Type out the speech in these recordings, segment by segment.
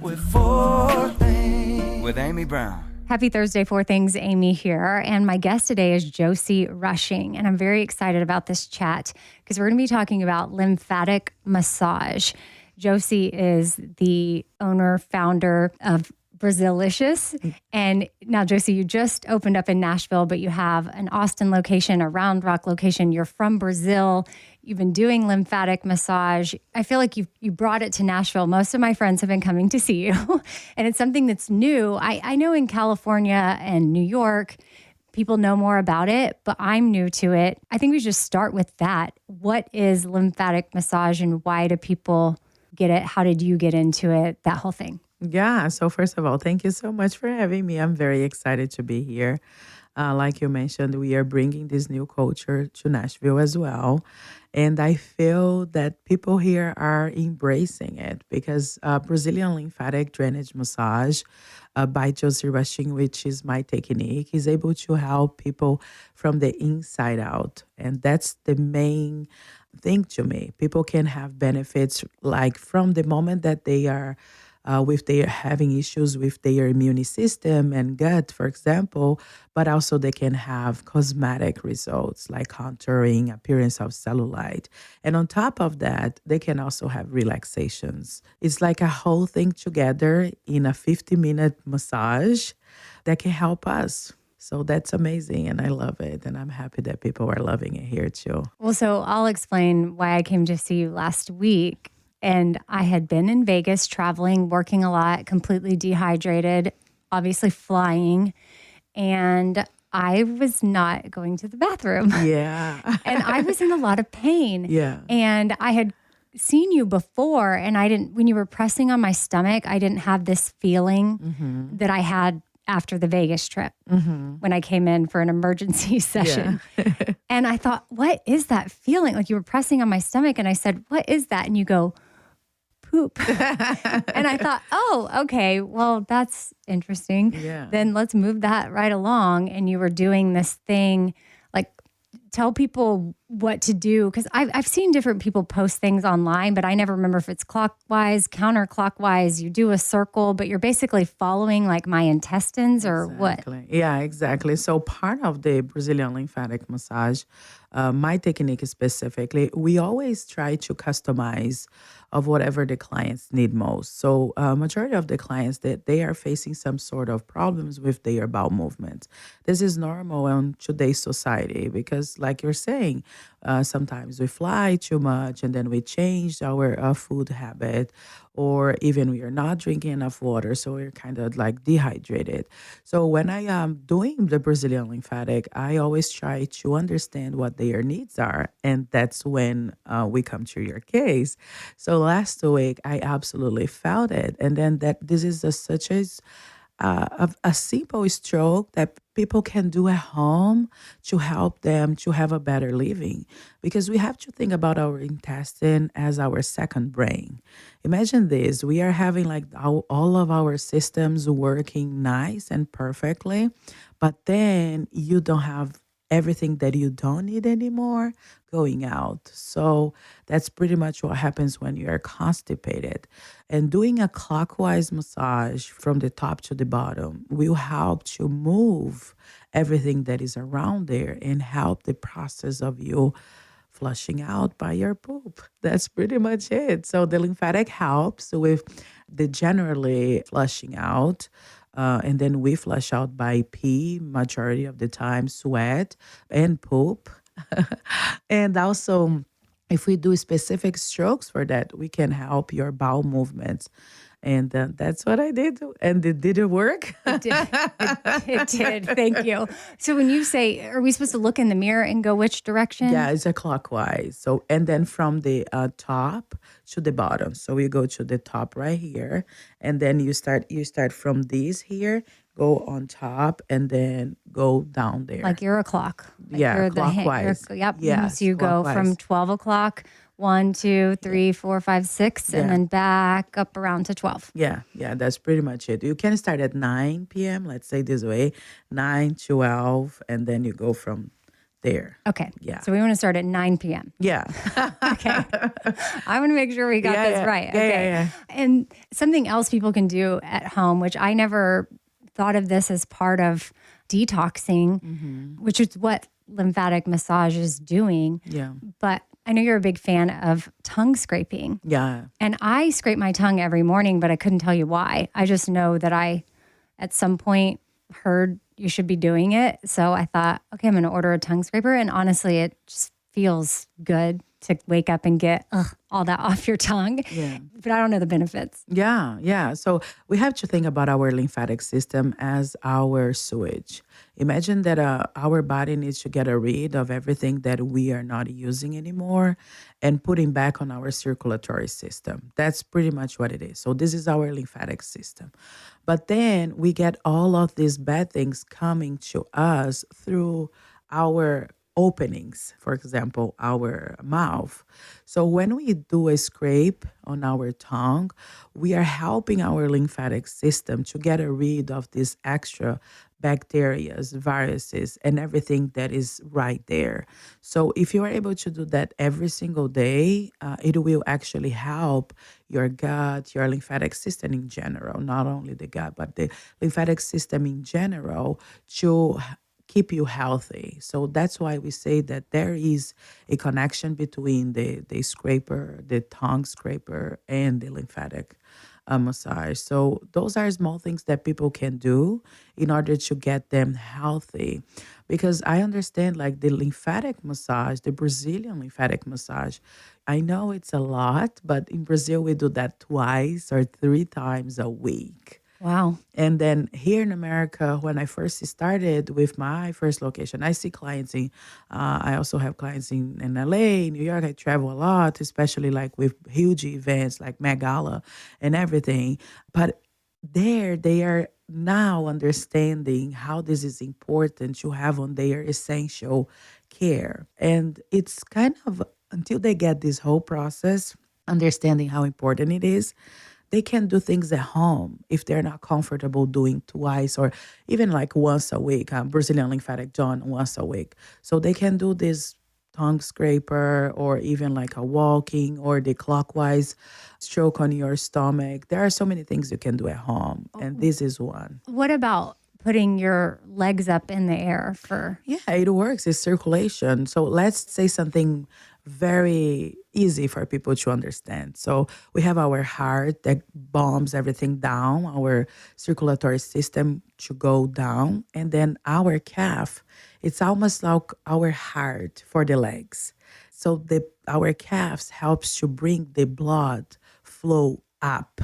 With four things with Amy Brown. Happy Thursday, Four Things, Amy here. And my guest today is Josie Rushing. And I'm very excited about this chat because we're going to be talking about lymphatic massage. Josie is the owner, founder of Brazilicious. And now, Josie, you just opened up in Nashville, but you have an Austin location, a Round Rock location. You're from Brazil. You've been doing lymphatic massage. I feel like you brought it to Nashville. Most of my friends have been coming to see you. And it's something that's new. I know in California and New York, people know more about it, but I'm new to it. I think we should just start with that. What is lymphatic massage and why do people get it? How did you get into it? That whole thing. Yeah. So first of all, thank you so much for having me. I'm very excited to be here. Like you mentioned, we are bringing this new culture to Nashville as well. And I feel that people here are embracing it because Brazilian lymphatic drainage massage by Josie Rushing, which is my technique, is able to help people from the inside out. And that's the main thing to me. People can have benefits like from the moment that they are with their having issues with their immune system and gut, for example, but also they can have cosmetic results like contouring, appearance of cellulite. And on top of that, they can also have relaxations. It's like a whole thing together in a 50-minute massage that can help us. So that's amazing, and I love it, and I'm happy that people are loving it here too. Well, so I'll explain why I came to see you last week. And I had been in Vegas traveling, working a lot, completely dehydrated, obviously flying. And I was not going to the bathroom. Yeah. And I was in a lot of pain. Yeah. And I had seen you before, and when you were pressing on my stomach, I didn't have this feeling that I had after the Vegas trip when I came in for an emergency session. Yeah. And I thought, what is that feeling? Like you were pressing on my stomach and I said, what is that? And you go, poop. And I thought, oh, okay, well, that's interesting. Yeah. Then let's move that right along. And you were doing this thing, like tell people what to do. Because I've seen different people post things online, but I never remember if it's clockwise, counterclockwise. You do a circle, but you're basically following like my intestines or what? Yeah, exactly. So part of the Brazilian lymphatic massage, my technique specifically, we always try to customize of whatever the clients need most. So majority of the clients that they are facing some sort of problems with their bowel movements. This is normal in today's society because like you're saying, sometimes we fly too much and then we change our food habit, or even we are not drinking enough water, so we're kind of like dehydrated. So when I am doing the Brazilian lymphatic, I always try to understand what their needs are, and that's when we come to your case. So last week, I absolutely felt it, and then that this is such a simple stroke that people can do at home to help them to have a better living. Because we have to think about our intestine as our second brain. Imagine this, we are having like all of our systems working nice and perfectly, but then you don't have everything that you don't need anymore going out. So that's pretty much what happens when you are constipated. And doing a clockwise massage from the top to the bottom will help to move everything that is around there and help the process of you flushing out by your poop. That's pretty much it. So the lymphatic helps with the generally flushing out. And then we flush out by pee, majority of the time, sweat and poop. And also, if we do specific strokes for that, we can help your bowel movements. And that's what I did. And did it work? It did. It did. Thank you. So when you say, are we supposed to look in the mirror and go which direction? Yeah, it's a clockwise. So, and then from the top to the bottom. So you go to the top right here, and then you start from these here, go on top, and then go down there. Like you're a clock. Like Yeah, you're clockwise. Yep. Yes, So you go clockwise. from 12 o'clock, 1, 2, 3, 4, 5, 6, and Yeah. then back up around to 12. Yeah, that's pretty much it. You can start at 9 p.m., let's say this way, 9, 12, and then you go from there. Okay. Yeah. So we want to start at 9 p.m. Yeah. Okay. I want to make sure we got this right. Okay. Yeah. And something else people can do at home, which I never thought of this as part of detoxing, which is what lymphatic massage is doing. Yeah. But I know you're a big fan of tongue scraping. Yeah. And I scrape my tongue every morning, but I couldn't tell you why. I just know that I, at some point, heard you should be doing it. So I thought, okay, I'm going to order a tongue scraper. And honestly, it just feels good to wake up and get all that off your tongue. Yeah. But I don't know the benefits. Yeah. So we have to think about our lymphatic system as our sewage. Imagine that our body needs to get rid of everything that we are not using anymore and putting back on our circulatory system. That's pretty much what it is. So this is our lymphatic system. But then we get all of these bad things coming to us through our openings, for example, our mouth. So when we do a scrape on our tongue, we are helping our lymphatic system to get rid of these extra bacteria, viruses, and everything that is right there. So if you are able to do that every single day, it will actually help your gut, your lymphatic system in general, not only the gut, but the lymphatic system in general to keep you healthy. So that's why we say that there is a connection between the scraper, the tongue scraper, and the lymphatic massage. So those are small things that people can do in order to get them healthy. Because I understand like the lymphatic massage, the Brazilian lymphatic massage, I know it's a lot, but in Brazil we do that twice or 3 times a week. Wow. And then here in America, when I first started with my first location, I see clients in, I also have clients in LA, New York. I travel a lot, especially like with huge events like Met Gala and everything. But there they are now understanding how this is important to have on their essential care. And it's kind of until they get this whole process, understanding how important it is, they can do things at home if they're not comfortable doing twice or even like once a week. Brazilian lymphatic done once a week. So they can do this tongue scraper or even like a walking or the clockwise stroke on your stomach. There are so many things you can do at home. And this is one. What about putting your legs up in the air for? Yeah, it works. It's circulation. So let's say something very easy for people to understand. So we have our heart that bombs everything down, our circulatory system to go down, and then our calf, it's almost like our heart for the legs. So our calves helps to bring the blood flow up.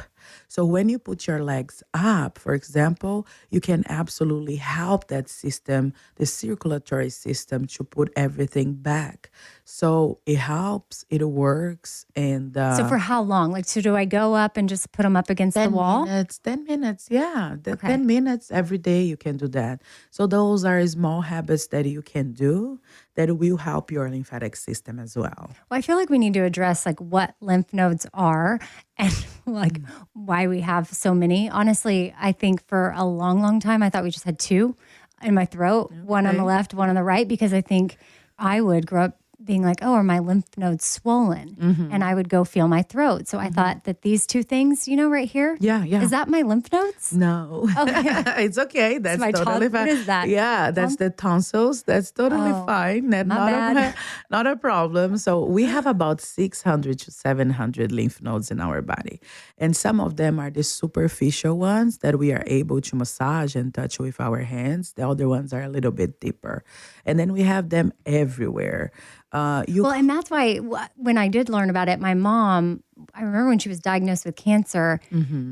So when you put your legs up, for example, you can absolutely help that system, the circulatory system, to put everything back. So it helps, it works. And So for how long? Like, so do I go up and just put them up against the wall? 10 minutes, yeah. Okay. 10 minutes every day you can do that. So those are small habits that you can do that will help your lymphatic system as well. Well, I feel like we need to address like what lymph nodes are and like why we have so many. Honestly, I think for a long, long time, I thought we just had 2 in my throat, one on the left, one on the right, because I think I would grow up being like, oh, are my lymph nodes swollen? And I would go feel my throat. So I thought that these 2 things, right here? Yeah. Is that my lymph nodes? No. Okay. It's okay. That's my totally fine. what is that? Yeah, that's the tonsils. That's totally fine. Not a problem. So we have about 600 to 700 lymph nodes in our body. And some of them are the superficial ones that we are able to massage and touch with our hands. The other ones are a little bit deeper. And then we have them everywhere. And that's why when I did learn about it, my mom, I remember when she was diagnosed with cancer,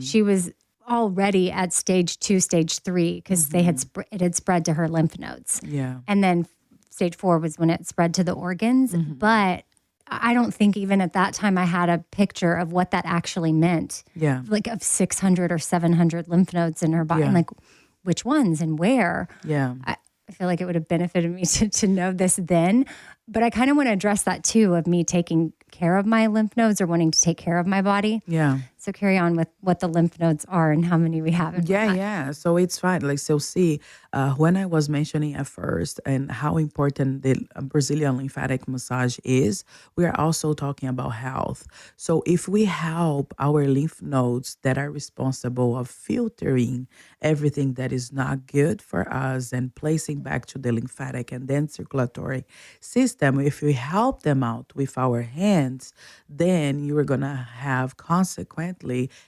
she was already at stage 2, stage 3, because it had spread to her lymph nodes. Yeah. And then stage 4 was when it spread to the organs. But I don't think even at that time I had a picture of what that actually meant. Yeah. Like of 600 or 700 lymph nodes in her body, Yeah. and like which ones and where. Yeah. I feel like it would have benefited me to know this then. But I kind of want to address that too, of me taking care of my lymph nodes or wanting to take care of my body. Yeah. So carry on with what the lymph nodes are and how many we have. Yeah. So it's fine. Like, so see, when I was mentioning at first and how important the Brazilian lymphatic massage is, we are also talking about health. So if we help our lymph nodes that are responsible of filtering everything that is not good for us and placing back to the lymphatic and then circulatory system, if we help them out with our hands, then you are going to have consequently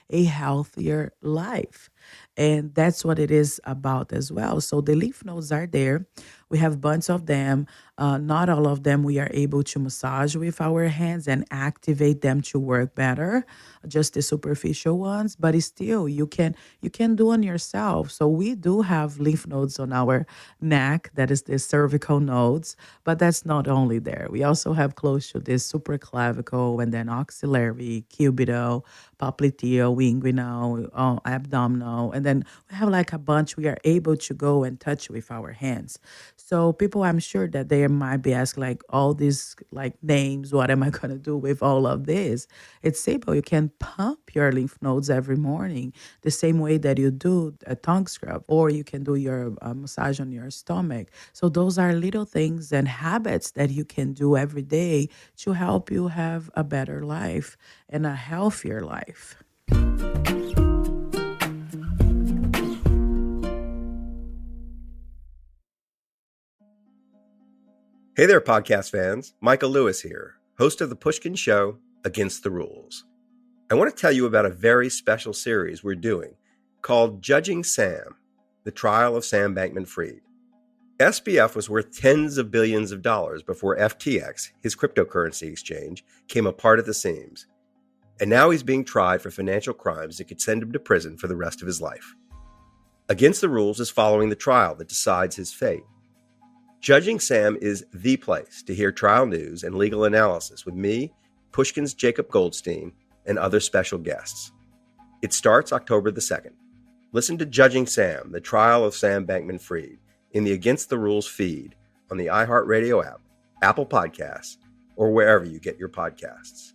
a healthier life. And that's what it is about as well. So the lymph nodes are there. We have bunch of them. Not all of them we are able to massage with our hands and activate them to work better. Just the superficial ones, but it's still you can do on yourself. So we do have lymph nodes on our neck, that is the cervical nodes, but that's not only there. We also have close to this supraclavicle and then axillary, cubital, popliteal, inguinal, abdominal, and then we have like a bunch we are able to go and touch with our hands. So people, I'm sure that they might be asked like all these like names, what am I going to do with all of this? It's simple. You can pump your lymph nodes every morning the same way that you do a tongue scrub, or you can do your massage on your stomach. So those are little things and habits that you can do every day to help you have a better life and a healthier life. Hey there, podcast fans. Michael Lewis here, host of the Pushkin Show, Against the Rules. I want to tell you about a very special series we're doing called Judging Sam, the trial of Sam Bankman-Fried. SBF was worth tens of billions of dollars before FTX, his cryptocurrency exchange, came apart at the seams. And now he's being tried for financial crimes that could send him to prison for the rest of his life. Against the Rules is following the trial that decides his fate. Judging Sam is the place to hear trial news and legal analysis with me, Pushkin's Jacob Goldstein, and other special guests. It starts October the 2nd. Listen to Judging Sam, the trial of Sam Bankman-Fried, in the Against the Rules feed on the iHeart Radio app, Apple Podcasts, or wherever you get your podcasts.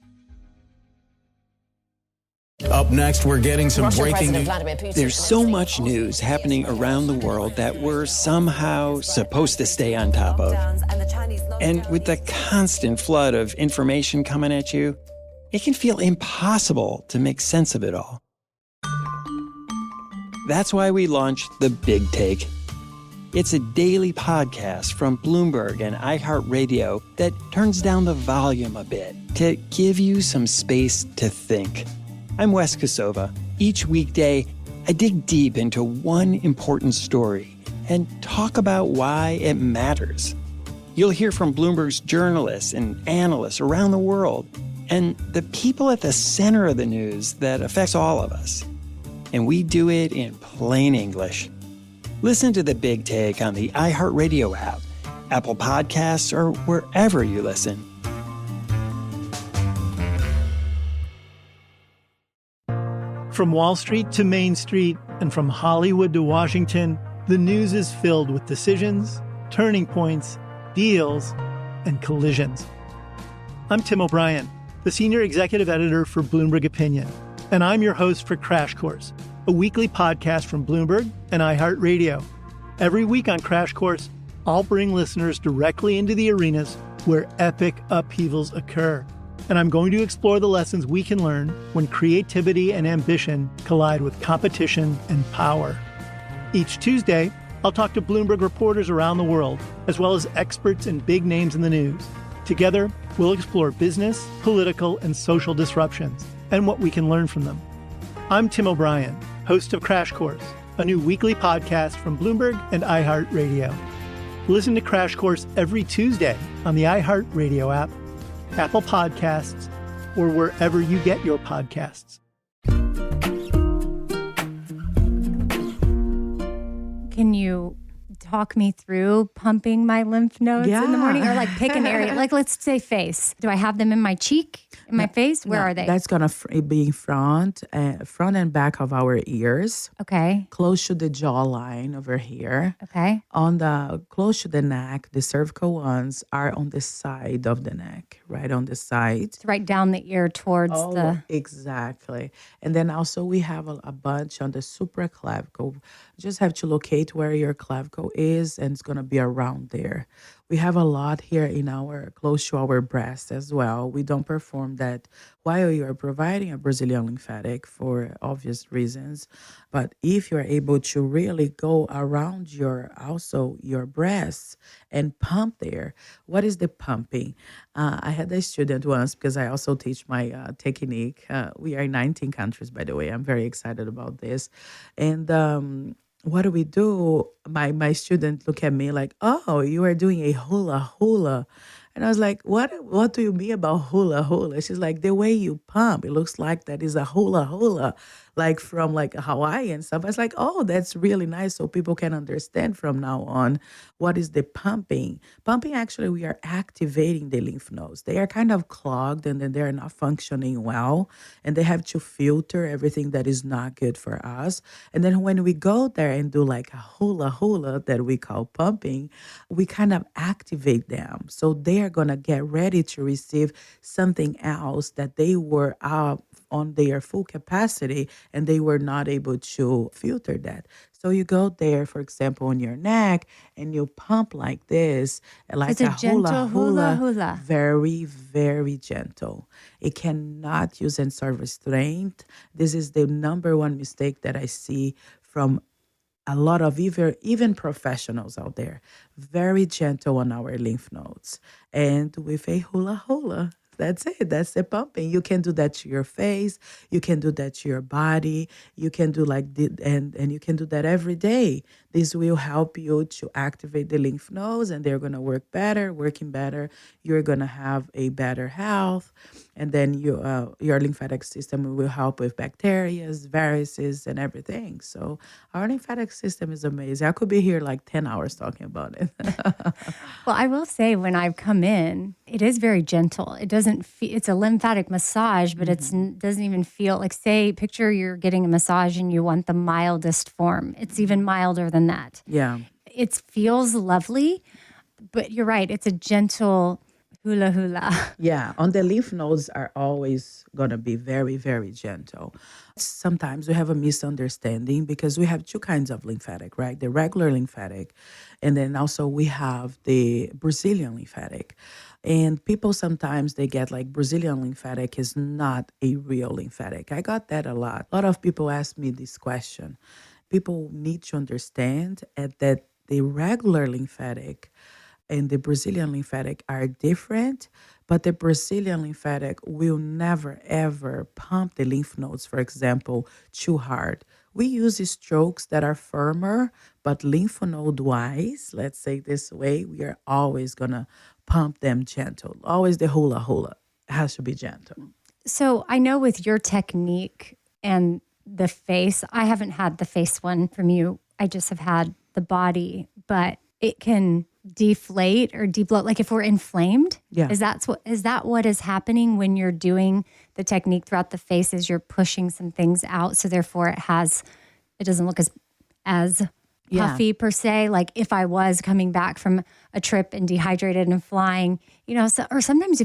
Up next, we're getting some Russian breaking President news. There's so much news happening around the world that we're somehow supposed to stay on top of. And with the constant flood of information coming at you, it can feel impossible to make sense of it all. That's why we launched The Big Take. It's a daily podcast from Bloomberg and iHeart Radio that turns down the volume a bit to give you some space to think. I'm Wes Kosova. Each weekday, I dig deep into one important story and talk about why it matters. You'll hear from Bloomberg's journalists and analysts around the world and the people at the center of the news that affects all of us. And we do it in plain English. Listen to The Big Take on the iHeartRadio app, Apple Podcasts, or wherever you listen. From Wall Street to Main Street and from Hollywood to Washington, the news is filled with decisions, turning points, deals, and collisions. I'm Tim O'Brien, the Senior Executive Editor for Bloomberg Opinion, and I'm your host for Crash Course, a weekly podcast from Bloomberg and iHeartRadio. Every week on Crash Course, I'll bring listeners directly into the arenas where epic upheavals occur. And I'm going to explore the lessons we can learn when creativity and ambition collide with competition and power. Each Tuesday, I'll talk to Bloomberg reporters around the world, as well as experts and big names in the news. Together, we'll explore business, political, and social disruptions and what we can learn from them. I'm Tim O'Brien, host of Crash Course, a new weekly podcast from Bloomberg and iHeartRadio. Listen to Crash Course every Tuesday on the iHeartRadio app, Apple Podcasts, or wherever you get your podcasts. Can you talk me through pumping my lymph nodes in the morning, or like pick an area? Like, let's say face. Do I have them in my cheek, in my face? Where are they? That's going to be in front and back of our ears. Okay. Close to the jawline over here. Okay. Close to the neck, the cervical ones are on the side of the neck, right on the side. It's right down the ear towards the... Exactly. And then also we have a bunch on the supraclavicle. Just have to locate where your clavicle is, and it's going to be around there. We have a lot here close to our breast as well. We don't perform that while you are providing a Brazilian lymphatic for obvious reasons. But if you're able to really go around your breasts and pump there, what is the pumping? I had a student once, because I also teach my technique. We are in 19 countries, by the way. I'm very excited about this. And what do? My student look at me like, oh, you are doing a hula hula. And I was like, what do you mean about hula hula? She's like, the way you pump, it looks like that is a hula hula, like from like Hawaii and stuff. I was like, oh, that's really nice, so people can understand from now on what is the pumping. Pumping, actually, we are activating the lymph nodes. They are kind of clogged, and then they're not functioning well, and they have to filter everything that is not good for us. And then when we go there and do like a hula hula that we call pumping, we kind of activate them. So they are going to get ready to receive something else that they were up on their full capacity, and they were not able to filter that. So you go there, for example, on your neck, and you pump like this, like it's a gentle hula hula. Very, very gentle. It cannot use any service strength. This is the number one mistake that I see from a lot of even professionals out there. Very gentle on our lymph nodes. And with a hula hula, that's it. That's the pumping. You can do that to your face. You can do that to your body. You can do and you can do that every day. This will help you to activate the lymph nodes, and they're going to working better. You're going to have a better health. And then your lymphatic system will help with bacteria, viruses, and everything. So our lymphatic system is amazing. I could be here like 10 hours talking about it. Well, I will say, when I've come in, it is very gentle. It doesn't feel, it's a lymphatic massage, but it doesn't even feel like, say, picture you're getting a massage and you want the mildest form. It's even milder than that. Yeah. It feels lovely, but you're right. It's a gentle hula hula. Yeah, on the lymph nodes are always going to be very, very gentle. Sometimes we have a misunderstanding, because we have two kinds of lymphatic, right? The regular lymphatic, and then also we have the Brazilian lymphatic. And people sometimes they get like Brazilian lymphatic is not a real lymphatic. I got that a lot. A lot of people ask me this question. People need to understand that the regular lymphatic and the Brazilian lymphatic are different, but the Brazilian lymphatic will never, ever pump the lymph nodes, for example, too hard. We use strokes that are firmer, but lymph node-wise, let's say this way, we are always going to pump them gentle. Always the hula hula has to be gentle. So I know with your technique and the face, I haven't had the face one from you. I just have had the body, but it can deflate or debloat. Like if we're inflamed, is that what is happening when you're doing the technique throughout the face? Is you're pushing some things out, so therefore it doesn't look as puffy per se. Like if I was coming back from a trip and dehydrated and flying, or sometimes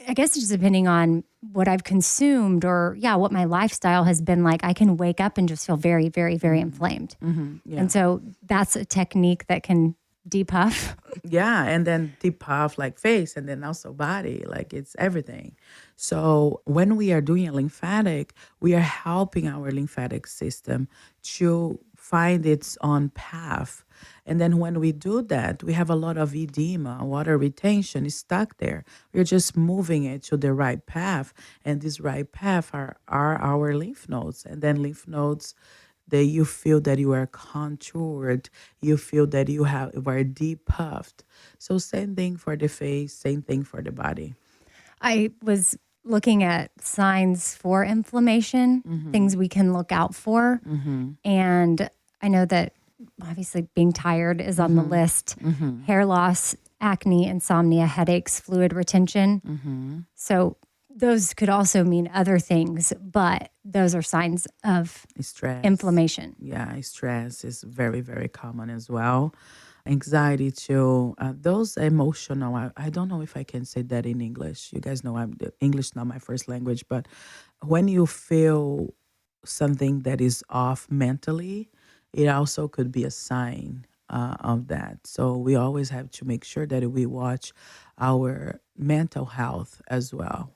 I guess it's just depending on what I've consumed or what my lifestyle has been like, I can wake up and just feel very, very, very inflamed. Mm-hmm. Yeah. And so that's a technique that can depuff. Yeah, and then depuff like face, and then also body, like it's everything. So when we are doing a lymphatic, we are helping our lymphatic system to find its own path. And then when we do that, we have a lot of edema, water retention is stuck there. We're just moving it to the right path. And this right path are our lymph nodes. And then lymph nodes, you feel that you are contoured. You feel that you are depuffed. So same thing for the face, same thing for the body. I was looking at signs for inflammation, things we can look out for. Mm-hmm. And I know that obviously being tired is on the list. Hair loss, acne, insomnia, headaches, fluid retention. So those could also mean other things, but those are signs of Stress. inflammation. Yeah, stress is very, very common as well. Anxiety too. Those emotional. I don't know if I can say that in English. You guys know English is not my first language, but when you feel something that is off mentally, it also could be a sign of that. So we always have to make sure that we watch our mental health as well.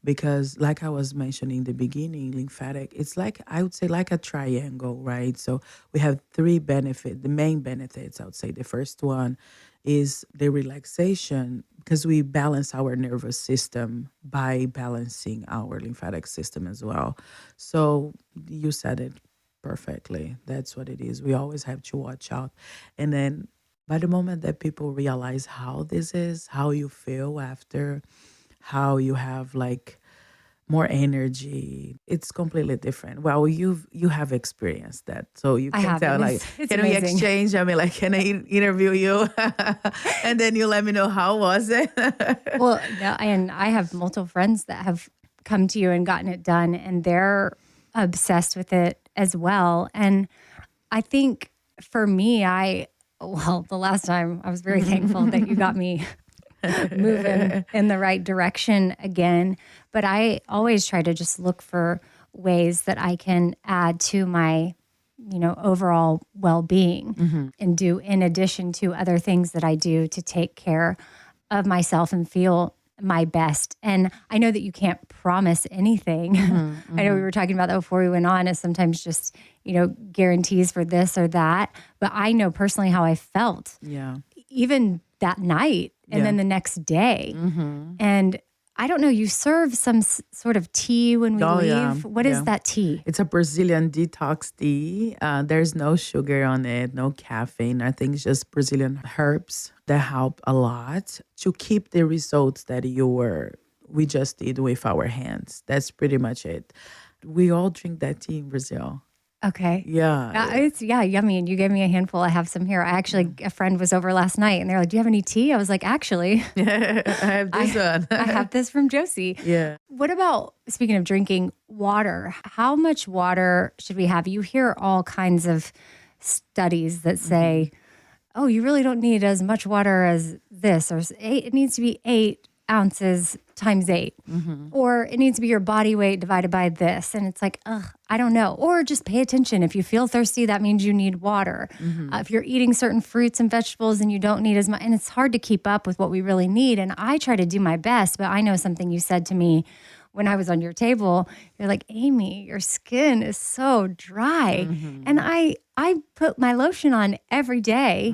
Because like I was mentioning in the beginning, lymphatic, it's like, I would say like a triangle, right? So we have three benefits, the main benefits, I would say. The first one is the relaxation, because we balance our nervous system by balancing our lymphatic system as well. So you said it perfectly. That's what it is. We always have to watch out. And then by the moment that people realize how this is, how you feel after, how you have like more energy, it's completely different. Well, you have experienced that, so you I can have, tell. and Like, it's can we amazing. exchange? I mean, like, can I interview you, and then you let me know how was it? Well, no, and I have multiple friends that have come to you and gotten it done, and they're obsessed with it as well. And I think for me, the last time I was very thankful that you got me moving in the right direction again. But I always try to just look for ways that I can add to my, overall well-being and do in addition to other things that I do to take care of myself and feel my best. And I know that you can't promise anything. I know we were talking about that before we went on, is sometimes just, guarantees for this or that. But I know personally how I felt. Yeah. Even that night and then the next day. And I don't know, you serve some sort of tea when we leave. Yeah. What is that tea? It's a Brazilian detox tea. There's no sugar on it, no caffeine. I think it's just Brazilian herbs that help a lot to keep the results that we just did with our hands. That's pretty much it. We all drink that tea in Brazil. Okay. Yeah. It's yummy. And you gave me a handful. I have some here. A friend was over last night and they're like, do you have any tea? I was like, actually, I have this one. I have this from Josie. Yeah. What about, speaking of drinking, water? How much water should we have? You hear all kinds of studies that say, oh, you really don't need as much water as this, or it needs to be 8 ounces times 8, or it needs to be your body weight divided by this. And it's like, I don't know. Or just pay attention. If you feel thirsty, that means you need water. If you're eating certain fruits and vegetables and you don't need as much, and it's hard to keep up with what we really need. And I try to do my best, but I know something you said to me when I was on your table. You're like, Amy, your skin is so dry. And I put my lotion on every day.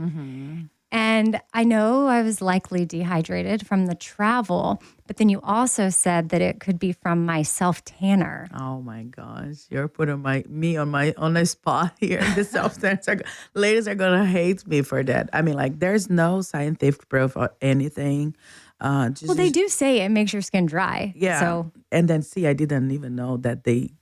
And I know I was likely dehydrated from the travel, but then you also said that it could be from my self-tanner. Oh my gosh, you're putting me on the spot here. The self-tanners ladies are gonna hate me for that. I mean, like, there's no scientific proof or anything. Well, they do say it makes your skin dry. Yeah. So And then I didn't even know that they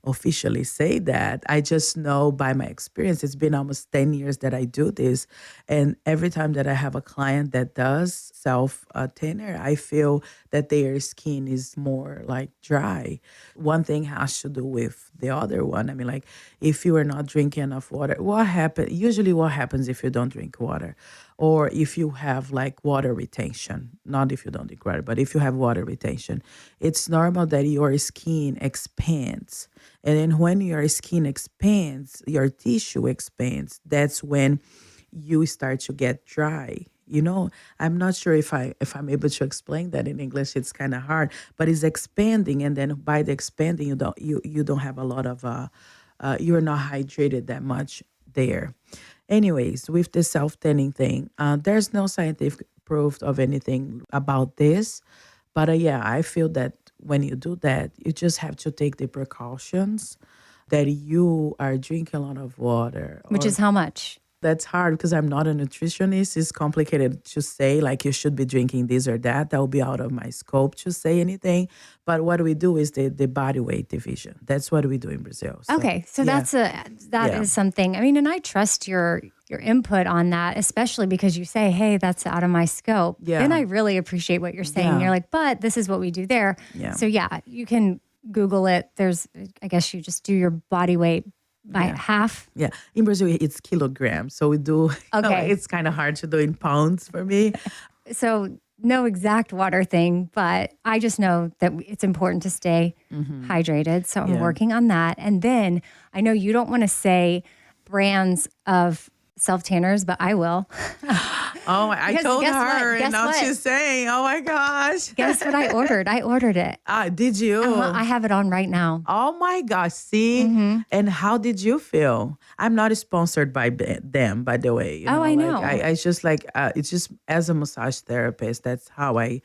officially say that. I just know by my experience. It's been almost 10 years that I do this. And every time that I have a client that does self-tanner, I feel that their skin is more like dry. One thing has to do with the other one. I mean, like, if you are not drinking enough water, what happens if you don't drink water? Or if you have like water retention, not if you don't drink water, but if you have water retention, it's normal that your skin expands. And then when your skin expands, your tissue expands. That's when you start to get dry. I'm not sure if I'm able to explain that in English. It's kind of hard, but it's expanding, and then by the expanding, you don't have a lot of you're not hydrated that much there. Anyways, with the self-tanning thing, there's no scientific proof of anything about this. But I feel that when you do that, you just have to take the precautions that you are drinking a lot of water. which is how much? That's hard because I'm not a nutritionist. It's complicated to say, like, you should be drinking this or that. That will be out of my scope to say anything. But what we do is the body weight division. That's what we do in Brazil. So, Okay, so yeah. that is something. I mean, and I trust your input on that, especially because you say, "Hey, that's out of my scope." Yeah. Then I really appreciate what you're saying. Yeah. You're like, "But this is what we do there." Yeah. So yeah, you can Google it. There's, I guess, you just do your body weight by half. Yeah. In Brazil, it's kilograms. So we do, Okay. it's kind of hard to do in pounds for me. So no exact water thing, but I just know that it's important to stay hydrated. So I'm Mm-hmm. Yeah. working on that. And then I know you don't want to say brands of self-tanners, but I will. Oh, I Because told guess what? her, Guess and now what? she's saying, "Oh my gosh." Guess what I ordered? I ordered it. Did you? I have it on right now. Oh my gosh. See? Mm-hmm. And how did you feel? I'm not sponsored by them, by the way. Oh, I like, know. I just like, it's just as a massage therapist, that's how I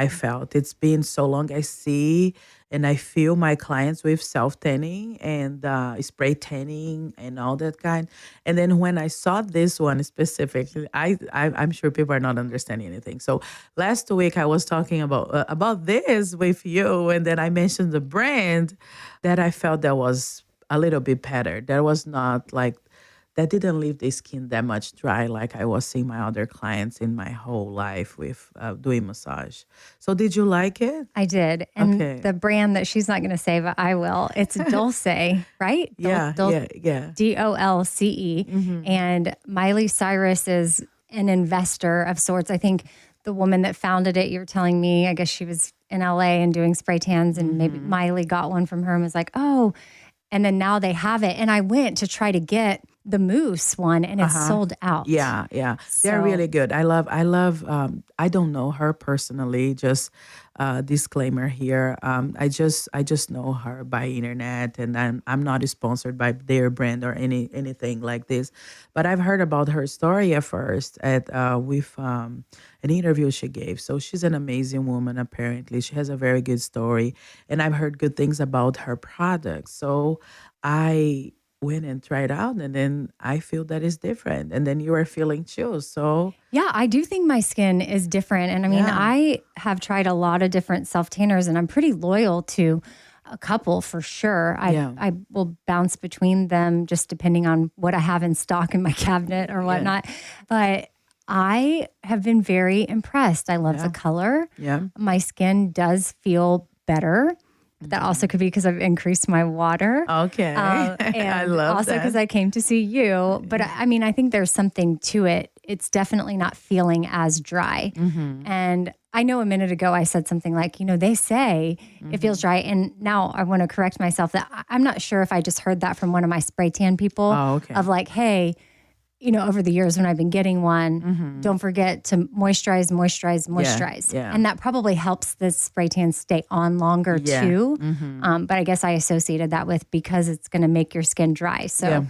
felt. It's been so long. I see and I feel my clients with self-tanning and spray tanning and all that kind. And then when I saw this one specifically, I'm sure people are not understanding anything. So last week I was talking about this with you, and then I mentioned the brand that I felt that was a little bit better. That was not like, that didn't leave the skin that much dry like I was seeing my other clients in my whole life with doing massage. So did you like it? I did. And Okay. the brand that she's not going to say, but I will. It's Dulce, right? Yeah. DOLCE. And Miley Cyrus is an investor of sorts. I think the woman that founded it, you were telling me, I guess she was in LA and doing spray tans, and maybe Miley got one from her and was like, oh, and then now they have it. And I went to try to get the mousse one, and it's sold out. Yeah, yeah. They're So- really good. I love, I don't know her personally, just disclaimer here. I just know her by internet, and I'm not sponsored by their brand or anything like this. But I've heard about her story at first with an interview she gave. So she's an amazing woman, apparently. She has a very good story, and I've heard good things about her products. So I went and tried out, and then I feel that it's different. And then you are feeling chills. So Yeah, I do think my skin is different. And I mean, Yeah. I have tried a lot of different self tanners, and I'm pretty loyal to a couple for sure. I will bounce between them just depending on what I have in stock in my cabinet or whatnot. But I have been very impressed. I love the color. yeah. My skin does feel better. But that also could be because I've increased my water. Okay. And I love also that. because I came to see you. But I mean, I think there's something to it. It's definitely not feeling as dry. Mm-hmm. And I know a minute ago I said something like, they say it feels dry. And now I want to correct myself that I'm not sure if I just heard that from one of my spray tan people Oh, okay. of like, hey, over the years when I've been getting one, don't forget to moisturize. yeah. And that probably helps the spray tan stay on longer Yeah. too. But I guess I associated that with because it's going to make your skin dry. So Yeah.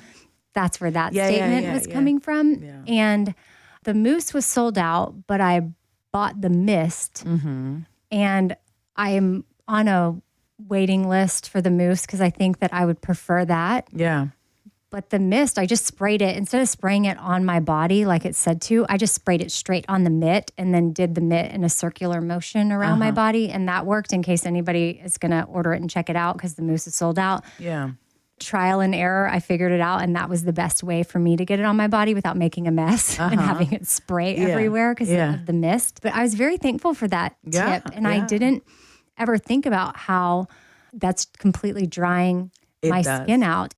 that's where that Yeah, statement yeah, was yeah. coming from. Yeah. And the mousse was sold out, but I bought the mist. And I am on a waiting list for the mousse because I think that I would prefer that. Yeah. But the mist, I just sprayed it. Instead of spraying it on my body like it said to, I just sprayed it straight on the mitt and then did the mitt in a circular motion around my body. And that worked in case anybody is going to order it and check it out because the mousse is sold out. Yeah. Trial and error, I figured it out. And that was the best way for me to get it on my body without making a mess and having it spray everywhere because of the mist. But I was very thankful for that Yeah, tip. And I yeah. didn't ever think about how that's completely drying It my does. skin out.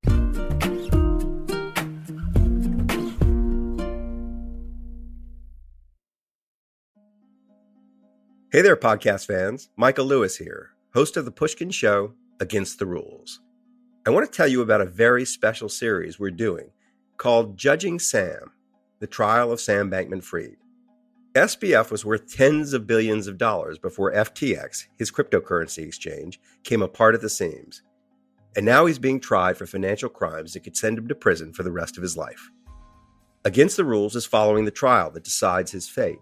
Hey there, podcast fans. Michael Lewis here, host of the Pushkin Show, Against the Rules. I want to tell you about a very special series we're doing called Judging Sam, the trial of Sam Bankman-Fried. SBF was worth tens of billions of dollars before FTX, his cryptocurrency exchange, came apart at the seams. And now he's being tried for financial crimes that could send him to prison for the rest of his life. Against the Rules is following the trial that decides his fate.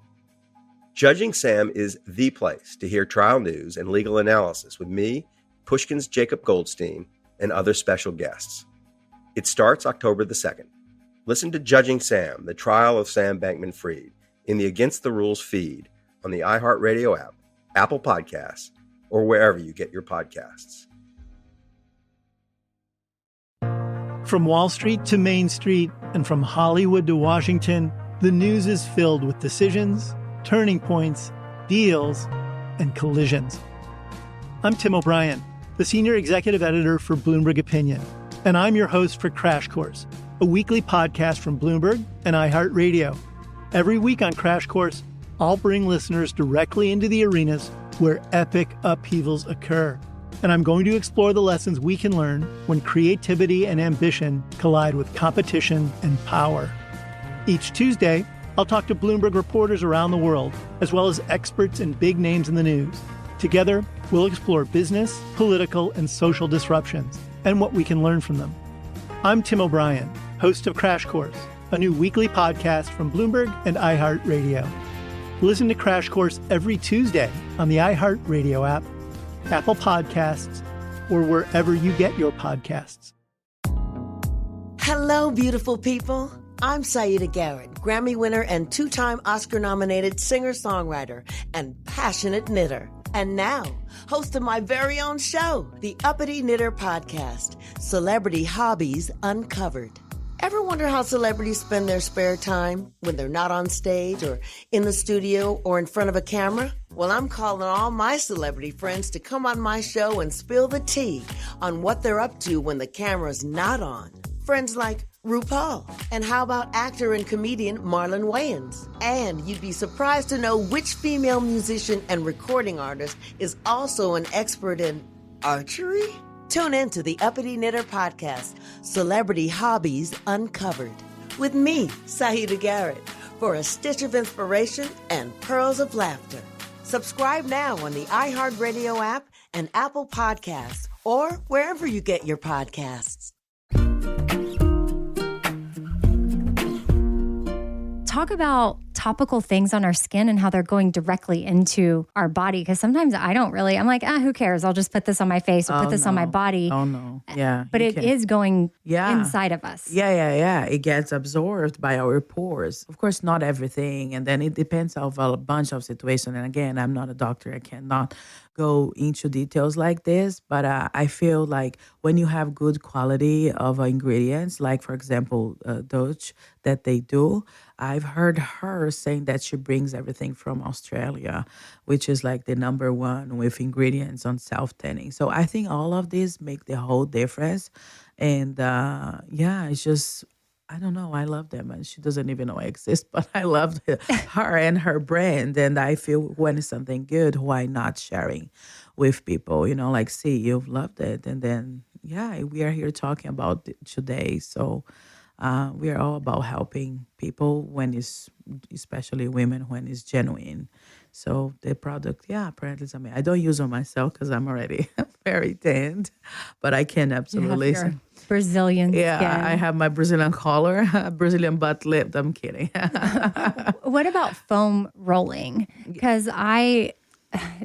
Judging Sam is the place to hear trial news and legal analysis with me, Pushkin's Jacob Goldstein, and other special guests. It starts October the 2nd. Listen to Judging Sam, the trial of Sam Bankman-Fried, in the Against the Rules feed on the iHeart Radio app, Apple Podcasts, or wherever you get your podcasts. From Wall Street to Main Street and from Hollywood to Washington, the news is filled with decisions, turning points, deals, and collisions. I'm Tim O'Brien, the Senior Executive Editor for Bloomberg Opinion, and I'm your host for Crash Course, a weekly podcast from Bloomberg and iHeart Radio. Every week on Crash Course, I'll bring listeners directly into the arenas where epic upheavals occur. And I'm going to explore the lessons we can learn when creativity and ambition collide with competition and power. Each Tuesday, I'll talk to Bloomberg reporters around the world, as well as experts and big names in the news. Together, we'll explore business, political, and social disruptions and what we can learn from them. I'm Tim O'Brien, host of Crash Course, a new weekly podcast from Bloomberg and iHeart Radio. Listen to Crash Course every Tuesday on the iHeart Radio app, Apple Podcasts, or wherever you get your podcasts. Hello, beautiful people. I'm Saida Garrett, Grammy winner and two-time Oscar-nominated singer-songwriter and passionate knitter. And now, host of my very own show, the Uppity Knitter Podcast, Celebrity Hobbies Uncovered. Ever wonder how celebrities spend their spare time when they're not on stage or in the studio or in front of a camera? Well, I'm calling all my celebrity friends to come on my show and spill the tea on what they're up to when the camera's not on. Friends like RuPaul. And how about actor and comedian Marlon Wayans? And you'd be surprised to know which female musician and recording artist is also an expert in archery? Tune in to the Uppity Knitter Podcast, Celebrity Hobbies Uncovered, with me, Saida Garrett, for a stitch of inspiration and pearls of laughter. Subscribe now on the iHeart Radio app and Apple Podcasts, or wherever you get your podcasts. Talk about topical things on our skin and how they're going directly into our body. Because sometimes I don't really, I'm like, who cares? I'll just put this on my face or put this on my body. Oh, no. Yeah. But it is going inside of us. Yeah. It gets absorbed by our pores. Of course, not everything. And then it depends on a bunch of situations. And again, I'm not a doctor. I cannot go into details like this. But I feel like when you have good quality of ingredients, like, for example, Dutch that they do, I've heard her saying that she brings everything from Australia, which is like the number one with ingredients on self-tanning. So I think all of these make the whole difference. And it's just, I don't know, I love them. And she doesn't even know I exist, but I love her and her brand. And I feel when it's something good, why not sharing with people? You know, like, see, you've loved it. And then, we are here talking about it today. So we are all about helping people when it's, especially women, when it's genuine. So the product, apparently it's amazing. I don't use it myself because I'm already very tanned, but I can absolutely. You have your Brazilian skin. I have my Brazilian collar, Brazilian butt lip. I'm kidding. What about foam rolling? Because I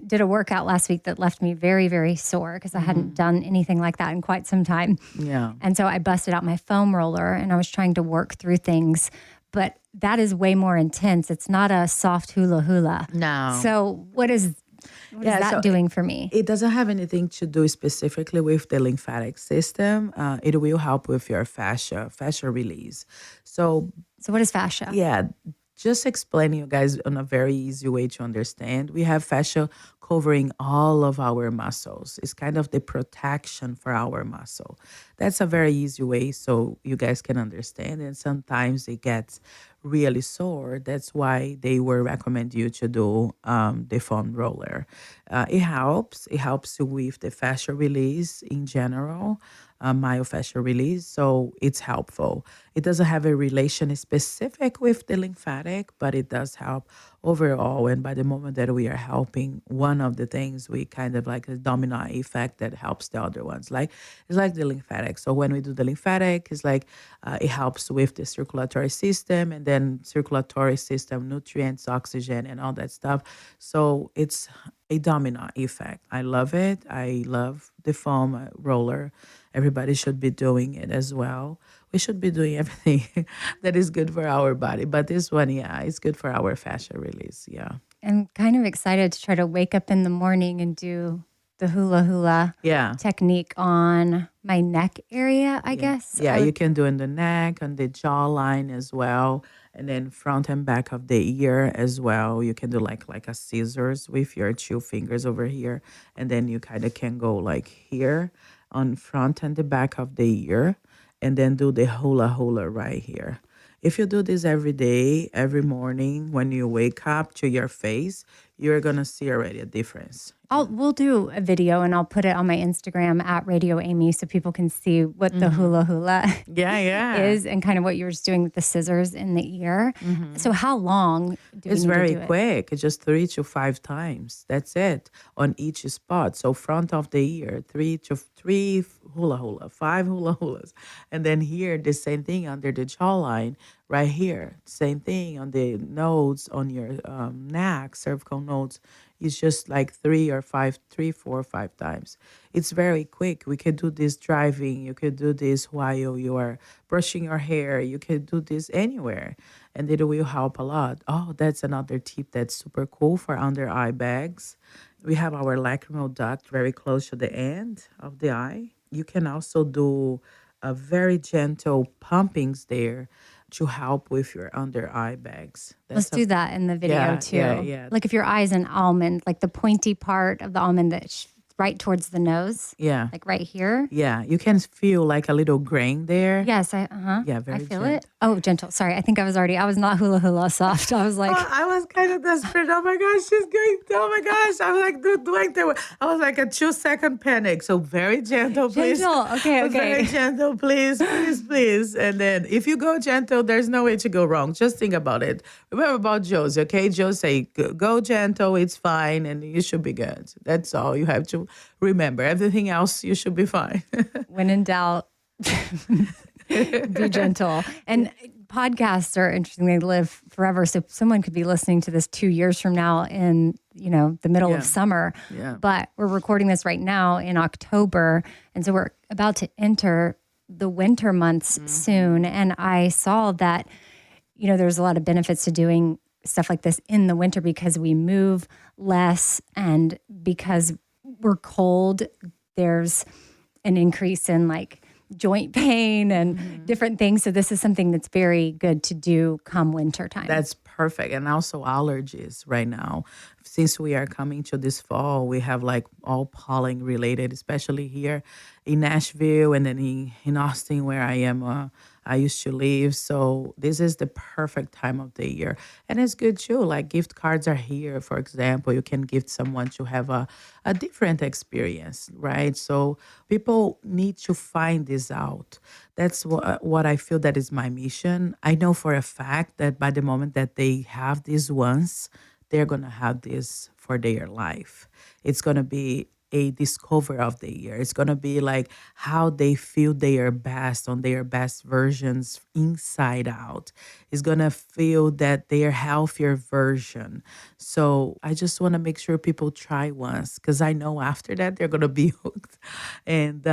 did a workout last week that left me very, very sore because I hadn't done anything like that in quite some time. Yeah. And so I busted out my foam roller and I was trying to work through things, but that is way more intense. It's not a soft hula hula. No. So what is that doing for me? It doesn't have anything to do specifically with the lymphatic system. It will help with your fascia release. So what is fascia? Yeah. Just explaining you guys on a very easy way to understand. We have fascia covering all of our muscles. It's kind of the protection for our muscle. That's a very easy way so you guys can understand. And sometimes it gets really sore. That's why they will recommend you to do the foam roller. It helps. It helps you with the fascia release in general. Myofascial release, so it's helpful. It doesn't have a relation specific with the lymphatic, but it does help overall. And by the moment that we are helping one of the things, we kind of like a domino effect that helps the other ones. Like it's like the lymphatic. So when we do the lymphatic, it's like it helps with the circulatory system, and then circulatory system, nutrients, oxygen, and all that stuff. So it's a domino effect. I love it. I love the foam roller. Everybody should be doing it as well. we should be doing everything that is good for our body. But this one, yeah, it's good for our fascia release. Yeah. I'm kind of excited to try to wake up in the morning and do the hula hula Yeah. technique on my neck area, I guess. Yeah, you can do in the neck, on the jawline as well, and then front and back of the ear as well. You can do like a scissors with your 2 fingers over here, and then you kind of can go like here on front and the back of the ear, and then do the hula hula right here. If you do this every day, every morning when you wake up to your face, you're gonna see already a difference. We'll do a video and I'll put it on my Instagram at Radio Amy so people can see what the hula hula Yeah. is and kind of what you were just doing with the scissors in the ear. So how long do we It's need very to do it? quick. It's just 3 to 5 times. That's it on each spot. So front of the ear, three hula hula, 5 hula hulas, and then here the same thing under the jawline, right here, same thing on the nodes on your neck, cervical nodes. It's just like 3 or 5, 3, 4, 5 times. It's very quick. We can do this driving. You can do this while you are brushing your hair. You can do this anywhere, and it will help a lot. Oh, that's another tip that's super cool for under eye bags. We have our lacrimal duct very close to the end of the eye. You can also do a very gentle pumpings there to help with your under eye bags. Let's do that in the video Yeah, too. yeah. Like if your eye is an almond, like the pointy part of the almond that's right towards the nose, Yeah. like right here. Yeah, you can feel like a little grain there. Yes, Yeah, I very feel gentle. it. Oh, gentle. Sorry, I think I was not hula hula soft. I was like, I was kind of desperate. Oh my gosh, she's going. Oh my gosh, I was like doing the. I was like a 2-second panic. So very gentle, please. gentle. Okay. Very gentle, please. And then if you go gentle, there's no way to go wrong. Just think about it. Remember about Josie, okay? Josie say, go gentle, it's fine, and you should be good. That's all you have to remember. Everything else, you should be fine. When in doubt, be gentle. And podcasts are interesting. They live forever. So someone could be listening to this 2 years from now in, the middle of summer. Yeah. But we're recording this right now in October. And so we're about to enter the winter months soon. And I saw that, there's a lot of benefits to doing stuff like this in the winter because we move less and because we're cold, there's an increase in like joint pain and different things. So this is something that's very good to do come winter time. That's perfect. And also allergies right now. Since we are coming to this fall, we have like all pollen related, especially here in Nashville and then in Austin where I am. I used to live. So this is the perfect time of the year. And it's good too. Like gift cards are here, for example. You can gift someone to have a different experience, right? So people need to find this out. That's what I feel that is my mission. I know for a fact that by the moment that they have this once, they're going to have this for their life. It's going to be a discover of the year. It's going to be like how they feel their best on their best versions inside out. It's going to feel that their healthier version. So I just want to make sure people try once because I know after that they're going to be hooked. And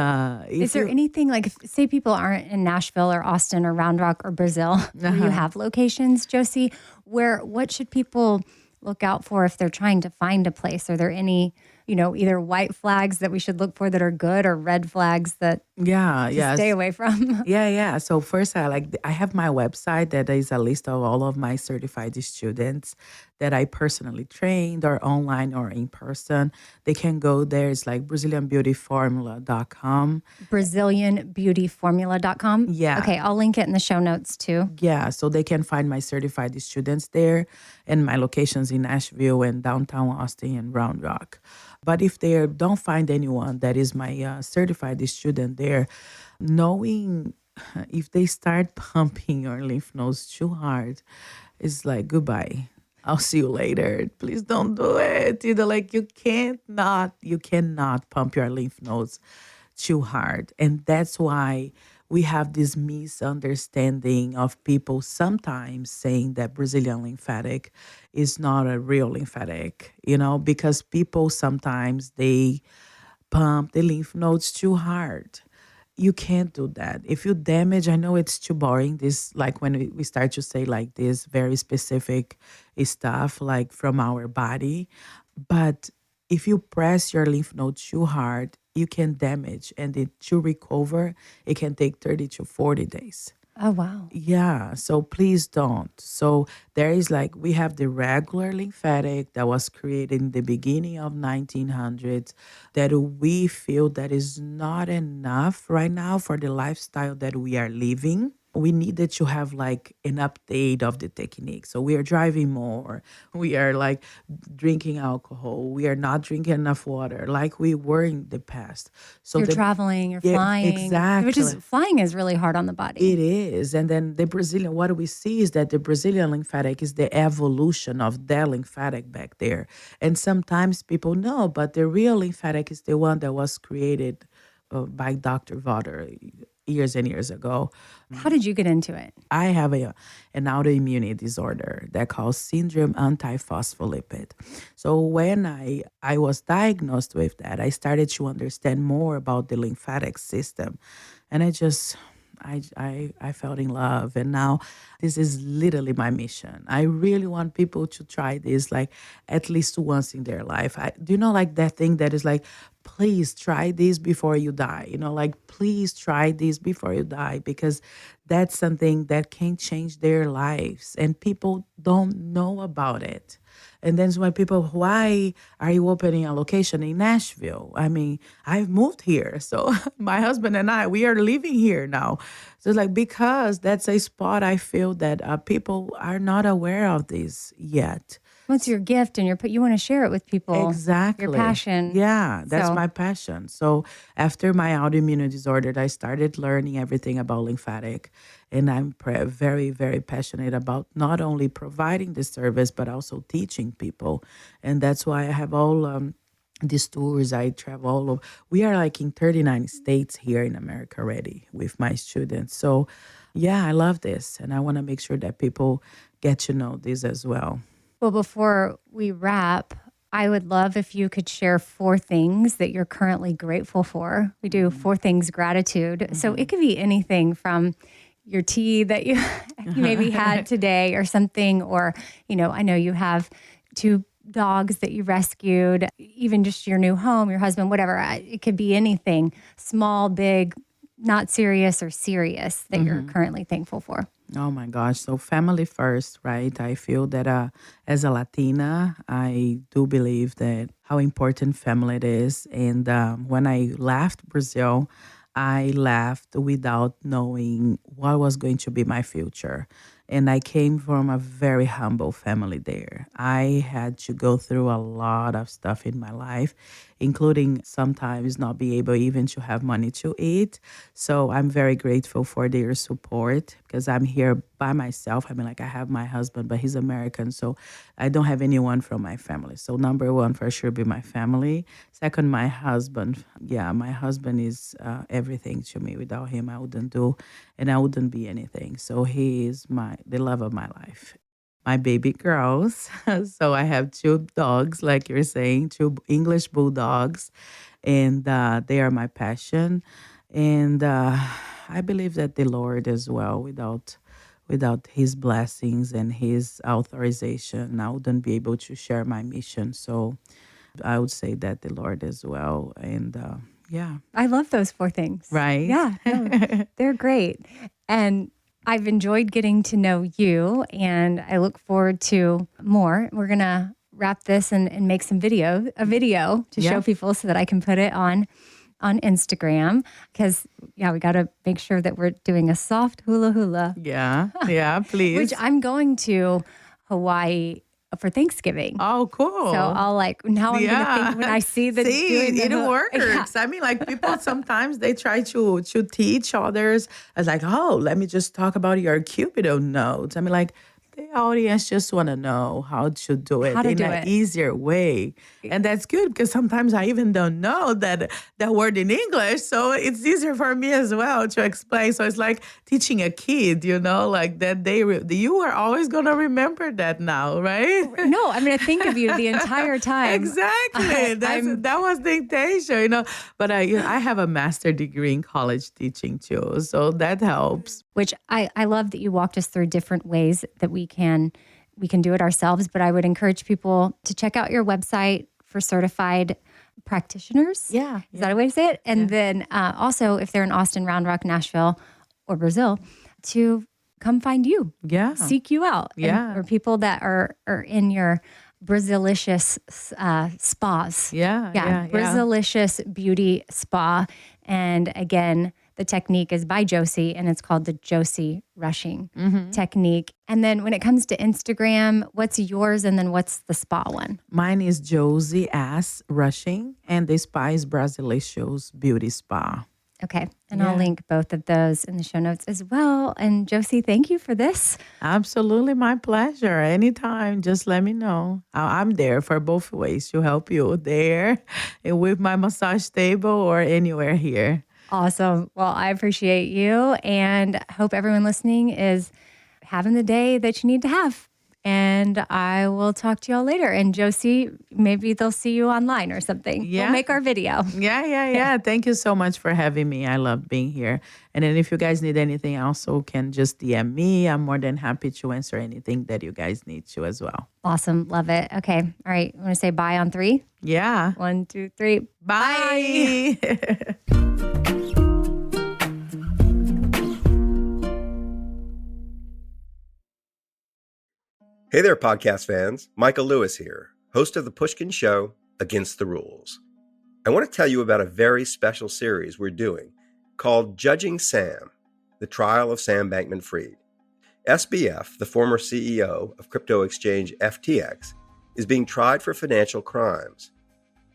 is there anything like, if, say people aren't in Nashville or Austin or Round Rock or Brazil, where you have locations, Josie, what should people look out for if they're trying to find a place? Are there any, either white flags that we should look for that are good or red flags that stay away from? Yeah. So first, I have my website that is a list of all of my certified students that I personally trained or online or in person. They can go there. It's like BrazilianBeautyFormula.com. BrazilianBeautyFormula.com? Yeah. Okay, I'll link it in the show notes too. Yeah, so they can find my certified students there and my locations in Nashville and downtown Austin and Round Rock. But if they don't find anyone that is my certified student there, knowing if they start pumping your lymph nodes too hard, it's like, goodbye. I'll see you later. Please don't do it. Like you cannot pump your lymph nodes too hard. And that's why we have this misunderstanding of people sometimes saying that Brazilian lymphatic is not a real lymphatic, because people sometimes they pump the lymph nodes too hard. you can't do that. If you damage, I know it's too boring. This, like when we start to say like this very specific stuff, like from our body. But if you press your lymph node too hard, you can damage, and it to recover, it can take 30 to 40 days. Oh, wow. Yeah, so please don't. So there is like we have the regular lymphatic that was created in the beginning of 1900s that we feel that is not enough right now for the lifestyle that we are living. We needed to have like an update of the technique. So we are driving more. We are like drinking alcohol. We are not drinking enough water like we were in the past. So You're traveling, you're flying. exactly. Which is, flying is really hard on the body. It is. And then the Brazilian, what we see is that the Brazilian lymphatic is the evolution of their lymphatic back there. And sometimes people know, but the real lymphatic is the one that was created by Dr. Vader years and years ago. How did you get into it? I have an autoimmune disorder that calls syndrome antiphospholipid. So when I was diagnosed with that, I started to understand more about the lymphatic system. And I fell in love. And now this is literally my mission. I really want people to try this like at least once in their life. Do you know like that thing that is like, please try this before you die? You know, like please try this before you die, because that's something that can change their lives and people don't know about it. And then when people, why are you opening a location in Nashville? I mean, I've moved here. So my husband and I, we are living here now. So it's like, because that's a spot I feel that people are not aware of this yet. What's your gift, and you want to share it with people. Exactly. Your passion. Yeah, that's So- my passion. So after my autoimmune disorder, I started learning everything about lymphatic. And I'm very, very passionate about not only providing the service, but also teaching people. And that's why I have all these tours. I travel all over. We are like in 39 states here in America already with my students. So yeah, I love this. And I want to make sure that people get to know this as well. Well, before we wrap, I would love if you could share 4 things that you're currently grateful for. We do 4 things gratitude. So it could be anything from your tea that you maybe had today or something, or, I know you have 2 dogs that you rescued, even just your new home, your husband, whatever. It could be anything, small, big, not serious or serious that you're currently thankful for. Oh my gosh. So family first, right? I feel that as a Latina, I do believe that how important family it is. And when I left Brazil, I left without knowing what was going to be my future. And I came from a very humble family there. I had to go through a lot of stuff in my life, including sometimes not be able even to have money to eat. So I'm very grateful for their support, because I'm here by myself. I mean, like I have my husband, but he's American, so I don't have anyone from my family. So number 1 for sure be my family. Second, my husband. Yeah, my husband is everything to me. Without him, I wouldn't do, and I wouldn't be anything. So he is the love of my life. My baby girls. So I have 2 dogs, like you're saying, 2 English bulldogs, and they are my passion. And I believe that the Lord as well, without his blessings and his authorization, I wouldn't be able to share my mission. So I would say that the Lord as well. And yeah. I love those 4 things. Right? Yeah, no, they're great. And I've enjoyed getting to know you, and I look forward to more. We're going to wrap this and make a video to show people so that I can put it on Instagram, because we got to make sure that we're doing a soft hula. Yeah, please. Which I'm going to Hawaii for Thanksgiving. Oh, cool. So I'll I'm going to think when I see that doing it works. Yeah. I mean, like people sometimes they try to teach others as like, oh, let me just talk about your Cupido notes. I mean, like, the audience just want to know how to do it How to in do an it. easier way. And that's good because sometimes I even don't know that word in English. So it's easier for me as well to explain. So it's like teaching a kid, like that you are always going to remember that now, right? No, I mean, I think of you the entire time. Exactly. That was the intention, But I have a master's degree in college teaching too. So that helps. Which I love that you walked us through different ways that we can do it ourselves. But I would encourage people to check out your website for certified practitioners. Yeah. Is that a way to say it? And then also, if they're in Austin, Round Rock, Nashville, or Brazil, to come find you. Yeah. Seek you out. Yeah. Or people that are in your Brazilicious spas. Yeah. Brazilicious beauty spa. And again, the technique is by Josie, and it's called the Josie rushing technique. And then when it comes to Instagram, what's yours, and then what's the spa one? Mine is Josie Ass Rushing, and the spa is Brazilicious Beauty Spa. Okay. And I'll link both of those in the show notes as well. And Josie, thank you for this. Absolutely, my pleasure. Anytime, just let me know. I'm there for both ways to help you there with my massage table or anywhere here. Awesome. Well, I appreciate you and hope everyone listening is having the day that you need to have. And I will talk to y'all later. And Josie, maybe they'll see you online or something. Yeah. We'll make our video. Yeah. Thank you so much for having me. I love being here. And then if you guys need anything else, you can just DM me. I'm more than happy to answer anything that you guys need to as well. Awesome. Love it. Okay. All right. You want to say bye on 3? Yeah. 1, 2, 3. Bye. Hey there, podcast fans. Michael Lewis here, host of The Pushkin Show, Against the Rules. I want to tell you about a very special series we're doing called Judging Sam, the trial of Sam Bankman-Fried. SBF, the former CEO of crypto exchange FTX, is being tried for financial crimes.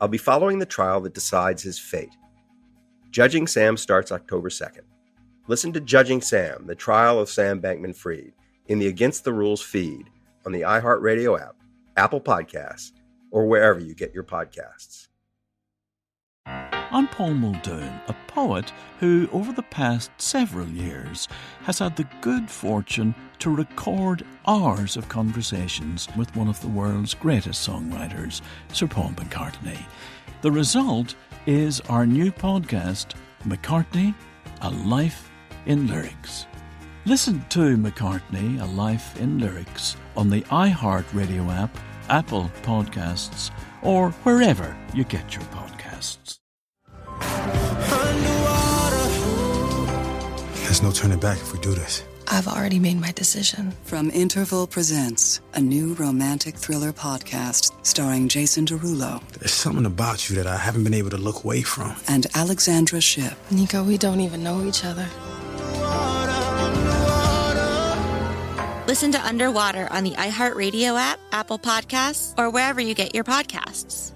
I'll be following the trial that decides his fate. Judging Sam starts October 2nd. Listen to Judging Sam, the trial of Sam Bankman-Fried in the Against the Rules feed on the iHeart Radio app, Apple Podcasts, or wherever you get your podcasts. I'm Paul Muldoon, a poet who, over the past several years, has had the good fortune to record hours of conversations with one of the world's greatest songwriters, Sir Paul McCartney. The result is our new podcast, McCartney, A Life in Lyrics. Listen to McCartney, A Life in Lyrics on the iHeart Radio app, Apple Podcasts, or wherever you get your podcasts. There's no turning back if we do this. I've already made my decision. From Interval Presents, a new romantic thriller podcast starring Jason Derulo. There's something about you that I haven't been able to look away from. And Alexandra Shipp. Nico, we don't even know each other. Listen to Underwater on the iHeart Radio app, Apple Podcasts, or wherever you get your podcasts.